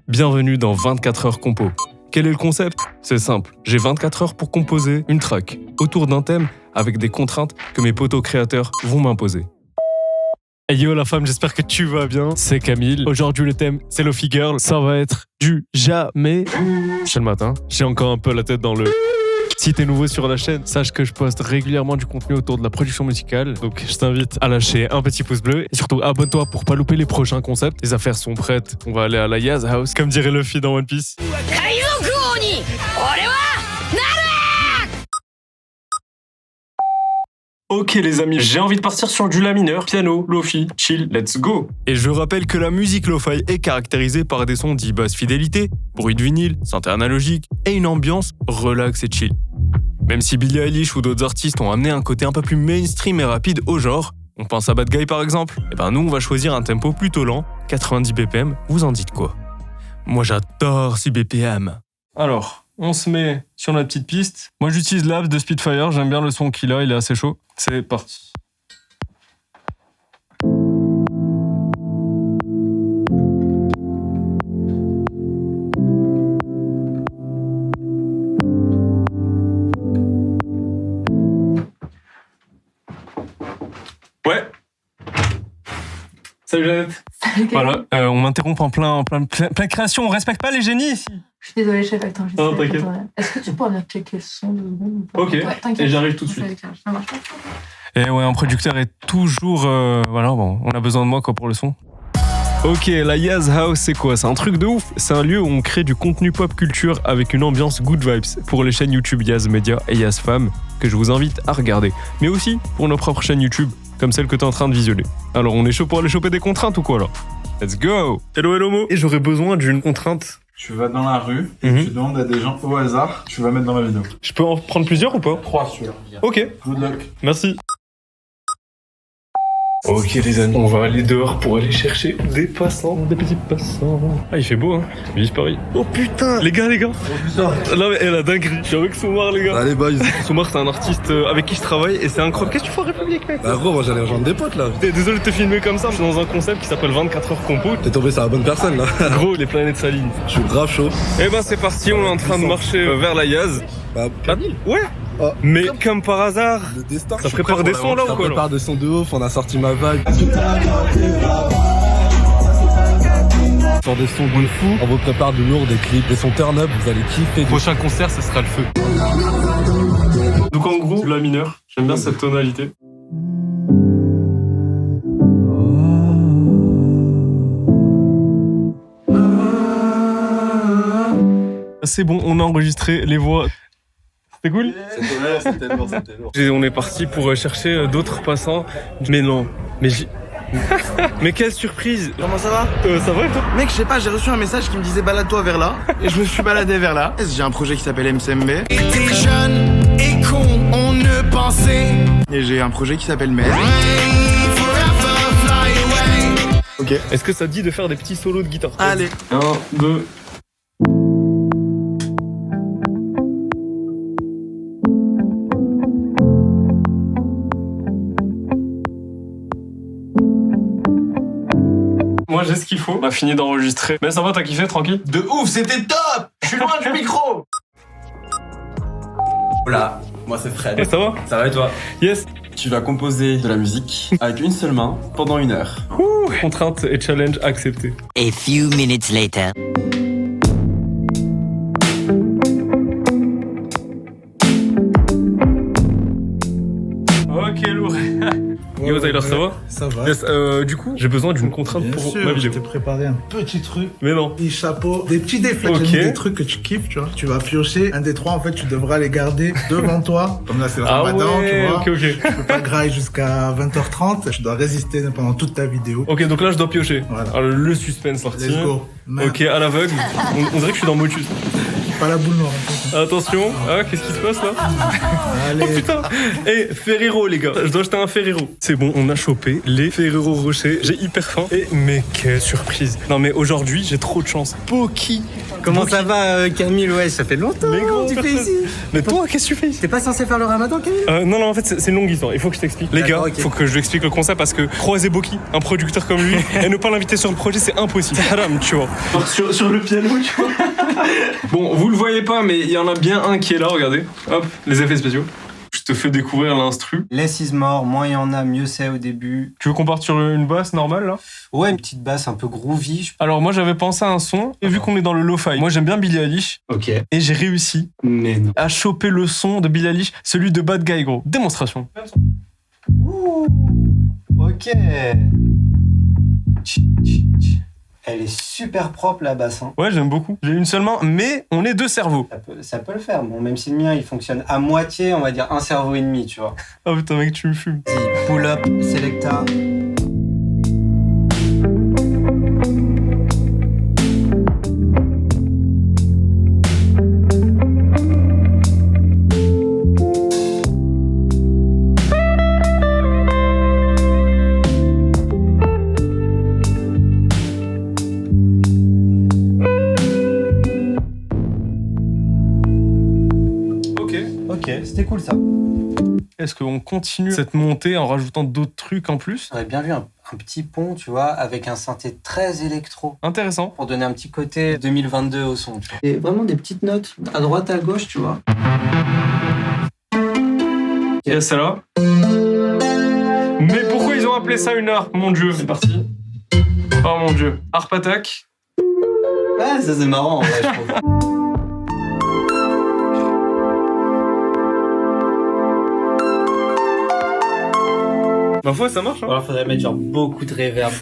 Bienvenue dans 24 heures compo. Quel est le concept? C'est simple, j'ai 24 heures pour composer une track autour d'un thème avec des contraintes que mes potos créateurs vont m'imposer. Hey yo la femme, j'espère que tu vas bien. C'est Camille. Aujourd'hui le thème c'est Lofi Girl. Ça va être du jamais. C'est le matin. J'ai encore un peu la tête dans le... Si t'es nouveau sur la chaîne, sache que je poste régulièrement du contenu autour de la production musicale. Donc je t'invite à lâcher un petit pouce bleu. Et surtout abonne-toi pour pas louper les prochains concepts. Les affaires sont prêtes. On va aller à la Yaz House, comme dirait Luffy dans One Piece. Ok les amis, j'ai envie de partir sur du la mineur, piano, lofi, chill, let's go. Et je rappelle que la musique lo-fi est caractérisée par des sons dits basse fidélité, bruit de vinyle, synthé analogique et une ambiance relax et chill. Même si Billie Eilish ou d'autres artistes ont amené un côté un peu plus mainstream et rapide au genre, on pense à Bad Guy par exemple, et ben nous on va choisir un tempo plutôt lent, 90 BPM, vous en dites quoi? Moi j'adore ces BPM. Alors, on se met sur notre petite piste. Moi j'utilise l'Abs de Spitfire, j'aime bien le son qu'il a, il est assez chaud. C'est parti. Ouais. Salut Jeannette. Salut. Voilà, on m'interrompt en plein création, on respecte pas les génies ici. Je suis désolée, chef, attends. Non, t'inquiète. Est-ce que tu pourrais venir checker le son de secondes ou pas? Ok, ouais, et j'arrive tout de suite. Ça marche pas. Et ouais, un producteur est toujours... voilà, bon, on a besoin de moi quoi pour le son. Ok, la Yaz House, c'est quoi? C'est un truc de ouf. C'est un lieu où on crée du contenu pop culture avec une ambiance good vibes pour les chaînes YouTube Yaz Media et Yaz Fam que je vous invite à regarder. Mais aussi pour nos propres chaînes YouTube, comme celle que t'es en train de visionner. Alors, on est chaud pour aller choper des contraintes ou quoi là? Let's go! Hello, hello, Mo! Et j'aurais besoin d'une contrainte. Tu vas dans la rue, et tu demandes à des gens au hasard, tu vas mettre dans ma vidéo. Je peux en prendre plusieurs ou pas? 3 sur. Ok. Good luck. Merci. Ok les amis, on va aller dehors pour aller chercher des passants, des petits passants. Ah il fait beau hein, vive Paris. Oh putain, les gars. Oh putain. Là mais elle a dinguerie, je suis avec Soumar les gars. Allez boys. Soumar c'est un artiste avec qui je travaille et c'est incroyable. Qu'est-ce que tu fais en République mec? Bah gros, moi j'allais rejoindre des potes là. Désolé de te filmer comme ça, je suis dans un concept qui s'appelle 24 heures compo. T'es tombé sur la bonne personne là. Gros, les planètes s'alignent. Je suis grave chaud. Et ben c'est parti, on est en train de marcher vers la Yaz. Bah, Ouais. Oh. Mais comme par hasard, le destin. ça prépare des sons là ou quoi? Ça prépare des sons de ouf, on a sorti ma vague. Sur des sons de fou, on vous prépare du lourd, des clips, des sons turn up, vous allez kiffer. Le prochain concert, ce sera le feu. Donc en gros, la mineur, j'aime bien cette tonalité. C'est bon, on a enregistré les voix. C'était cool? C'était lourd, c'était lourd. On est parti pour chercher d'autres passants. Mais non, mais mais quelle surprise! Comment ça va? Ça va et toi? Mec, je sais pas, j'ai reçu un message qui me disait balade-toi vers là. Et je me suis baladé vers là. J'ai un projet qui s'appelle MCMB. T'es jeune et con, on ne pensait. Et j'ai un projet qui s'appelle Med. Ok. Est-ce que ça te dit de faire des petits solos de guitare? Allez. 1, 2. Moi j'ai ce qu'il faut, on a fini d'enregistrer. Mais ça va, t'as kiffé, tranquille? De ouf, c'était top. Je suis loin du micro. Hola, moi c'est Fred. Et ça va? Ça va et toi? Yes. Tu vas composer de la musique avec une seule main pendant 1 heure. Ouh, contrainte et challenge accepté. A few minutes later. Ok, lourd. Yo Tyler, ça va? Ça va. Yes, du coup, j'ai besoin d'une contrainte Bien pour sûr, ma je vidéo. t'ai préparé un petit truc, Mais non. petit chapeau, des petits défis, Ok. des trucs que tu kiffes, tu vois. Tu vas piocher un des trois, en fait, tu devras les garder devant toi. Comme là, c'est le Ah ramadan, ouais, tu vois. ok. Tu peux pas grailler jusqu'à 20h30, tu dois résister pendant toute ta vidéo. Ok, donc là je dois piocher. Voilà. Alors le suspense sorti. Let's go. Ok, à l'aveugle. On dirait que je suis dans Motus. pas la boule noire. Attention, ah, qu'est-ce qui se passe là? Allez. Oh putain. Eh, Ferrero les gars, je dois acheter un Ferrero. C'est bon, on a chopé les Ferrero Rocher. J'ai hyper faim. Et mais quelle surprise. Non mais aujourd'hui, j'ai trop de chance. Poki. Comment ça va, Camille? Ouais, ça fait longtemps. Mais gros, tu fais ici. Mais toi, qu'est-ce que tu fais ici? T'es pas censé faire le ramadan, Camille? Non, en fait, c'est une longue histoire. Il faut que je t'explique. Les gars, D'accord, ok. faut que je lui explique le concept parce que croiser Boki, un producteur comme lui, et ne pas l'inviter sur le projet, c'est impossible. C'est haram, tu vois. Sur le piano, tu vois. Bon, vous le voyez pas, mais il y en a bien un qui est là, regardez. Hop, les effets spéciaux. Je te fais découvrir l'instru. Less is more, moins il y en a, mieux c'est au début. Tu veux qu'on parte sur une basse normale, là? Ouais, une petite basse un peu groovy. Alors, moi, j'avais pensé à un son, et vu qu'on est dans le lo-fi, moi, j'aime bien Billie Eilish, Ok. et j'ai réussi Mais non. à choper le son de Billie Eilish, celui de Bad Guy, gros. Démonstration. Ouh. Ok. Elle est super propre, la basse. Hein. Ouais, j'aime beaucoup. J'ai une seule main, mais on est deux cerveaux. Ça peut le faire. Bon, même si le mien, il fonctionne à moitié, on va dire un cerveau et demi, tu vois. Oh putain, mec, tu me fumes. Petit pull-up, selecta. Ok, c'était cool ça. Est-ce qu'on continue cette montée en rajoutant d'autres trucs en plus? J'aurais bien vu un petit pont, tu vois, avec un synthé très électro. Intéressant. Pour donner un petit côté 2022 au son, tu vois. Et vraiment des petites notes à droite, à gauche, tu vois. Et celle-là. Mais pourquoi ils ont appelé ça une harpe, mon dieu? C'est parti. Oh mon dieu. Harp attack. Ouais, ça c'est marrant en vrai, je trouve. Ma foi, ça marche, hein? Alors faudrait mettre genre beaucoup de reverb.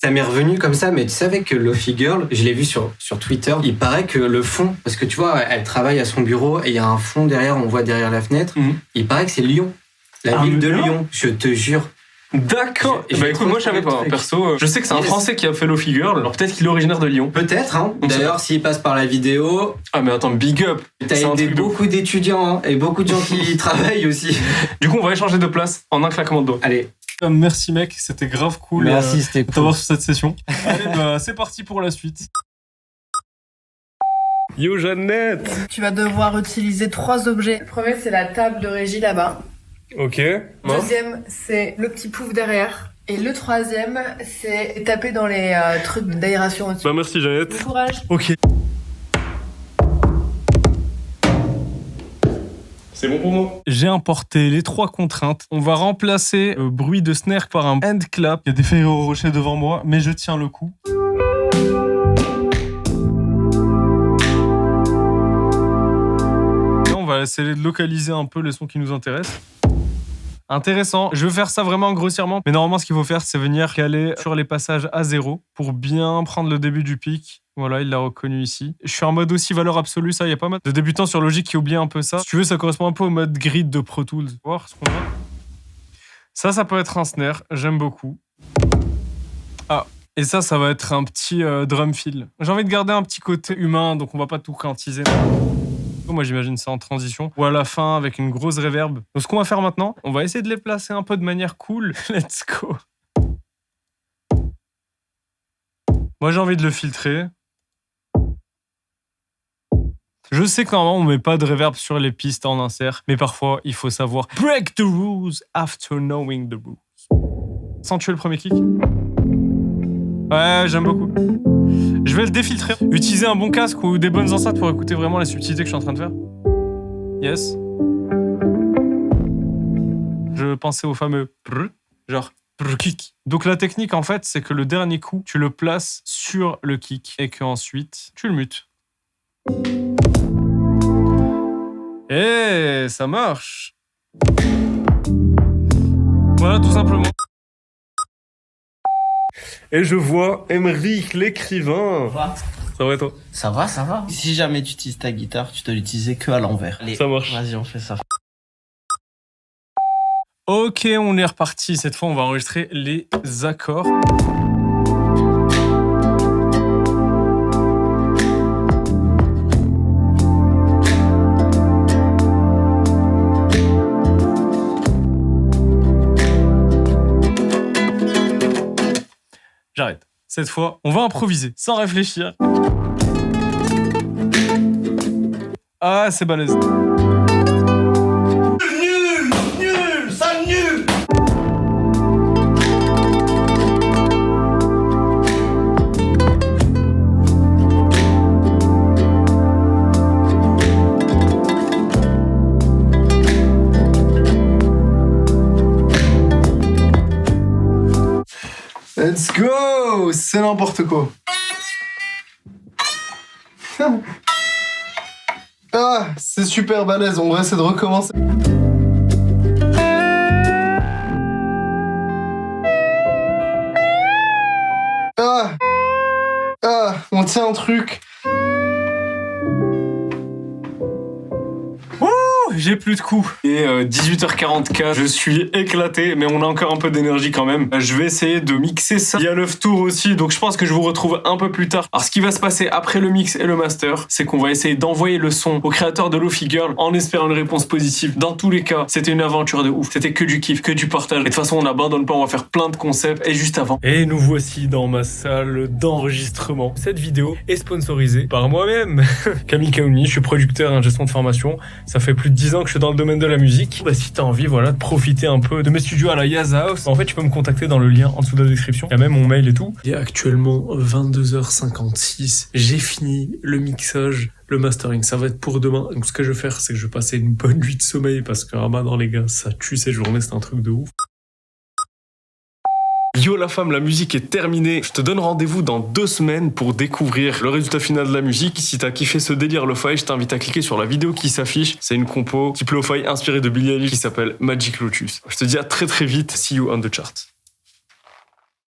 Ça m'est revenu comme ça, mais tu savais que Lofi Girl, je l'ai vu sur Twitter, il paraît que le fond, parce que tu vois, elle travaille à son bureau et il y a un fond derrière, on voit derrière la fenêtre, il paraît que c'est Lyon. La ville de Lyon, je te jure. D'accord. Bah écoute, moi je savais pas, perso. Je sais que c'est un Français qui a fait Lofi Girl, alors peut-être qu'il est originaire de Lyon. Peut-être, hein. D'ailleurs, s'il passe par la vidéo... Ah mais attends, big up. T'as aidé beaucoup d'étudiants, hein, et beaucoup de gens qui y travaillent aussi. Du coup, on va échanger de place en un claquement de doigts. Allez. Merci mec, c'était grave cool. Merci, c'était cool. D'avoir sur cette session. Allez, bah c'est parti pour la suite. Yo Jeannette. Tu vas devoir utiliser 3 objets. Le premier, c'est la table de régie là-bas. Ok. Le deuxième, c'est le petit pouf derrière. Et le troisième, c'est taper dans les trucs d'aération au-dessus. Bah merci Jeannette. Bon courage. Ok. C'est bon pour moi. J'ai importé les 3 contraintes. On va remplacer le bruit de snare par un hand clap. Il y a des Ferrero Rocher devant moi, mais je tiens le coup. Et on va essayer de localiser un peu les sons qui nous intéressent. Intéressant. Je vais faire ça vraiment grossièrement. Mais normalement, ce qu'il faut faire, c'est venir caler sur les passages à 0 pour bien prendre le début du pic. Voilà, il l'a reconnu ici. Je suis en mode aussi valeur absolue, ça. Il y a pas mal de débutants sur Logic qui oublient un peu ça. Si tu veux, ça correspond un peu au mode grid de Pro Tools. On va voir ce qu'on a. Ça peut être un snare. J'aime beaucoup. Ah, et ça va être un petit drum fill. J'ai envie de garder un petit côté humain, donc on va pas tout quantiser. Moi, j'imagine ça en transition ou à la fin avec une grosse reverb. Donc, ce qu'on va faire maintenant, on va essayer de les placer un peu de manière cool. Let's go. Moi, j'ai envie de le filtrer. Je sais que normalement, on met pas de reverb sur les pistes en insert, mais parfois, il faut savoir break the rules after knowing the rules. Sans tuer le premier kick. Ouais, j'aime beaucoup. Je vais le défiltrer. Utiliser un bon casque ou des bonnes enceintes pour écouter vraiment la subtilité que je suis en train de faire. Yes. Je pensais au fameux brr, genre brr kick. Donc la technique en fait, c'est que le dernier coup, tu le places sur le kick et qu'ensuite, tu le mutes. Et ça marche. Voilà, tout simplement. Et je vois Emeric l'écrivain. Ça va et toi? Ça va. Si jamais tu utilises ta guitare, tu dois l'utiliser que à l'envers. Allez, ça marche. Vas-y, on fait ça. Ok, on est reparti. Cette fois, on va enregistrer les accords. J'arrête. Cette fois, on va improviser, sans réfléchir. Ah, c'est balèze. Let's go! C'est n'importe quoi. Ah, c'est super balèze, on va essayer de recommencer. On tient un truc. J'ai plus de coups. Et 18h44, je suis éclaté, mais on a encore un peu d'énergie quand même. Je vais essayer de mixer ça. Il y a l'œuf tour aussi, donc je pense que je vous retrouve un peu plus tard. Alors ce qui va se passer après le mix et le master, c'est qu'on va essayer d'envoyer le son au créateur de Lofi Girl en espérant une réponse positive. Dans tous les cas, c'était une aventure de ouf. C'était que du kiff, que du partage. Et de toute façon, on n'abandonne pas, on va faire plein de concepts. Et juste avant. Et nous voici dans ma salle d'enregistrement. Cette vidéo est sponsorisée par moi-même. Camille Kaouni, je suis producteur et gestion de formation. Ça fait plus de 10 ans que je suis dans le domaine de la musique. Bah, si t'as envie, voilà, de profiter un peu de mes studios à la Yaz House, en fait, tu peux me contacter dans le lien en dessous de la description. Il y a même mon mail et tout. Il est actuellement 22h56. J'ai fini le mixage, le mastering. Ça va être pour demain. Donc, ce que je vais faire, c'est que je vais passer une bonne nuit de sommeil parce que Ramadan, les gars, ça tue ces journées. C'est un truc de ouf. Yo la femme, la musique est terminée. Je te donne rendez-vous dans 2 semaines pour découvrir le résultat final de la musique. Si t'as kiffé ce délire lo-fi, je t'invite à cliquer sur la vidéo qui s'affiche. C'est une compo type lo-fi inspirée de Billie Eilish qui s'appelle Magic Lotus. Je te dis à très vite. See you on the chart.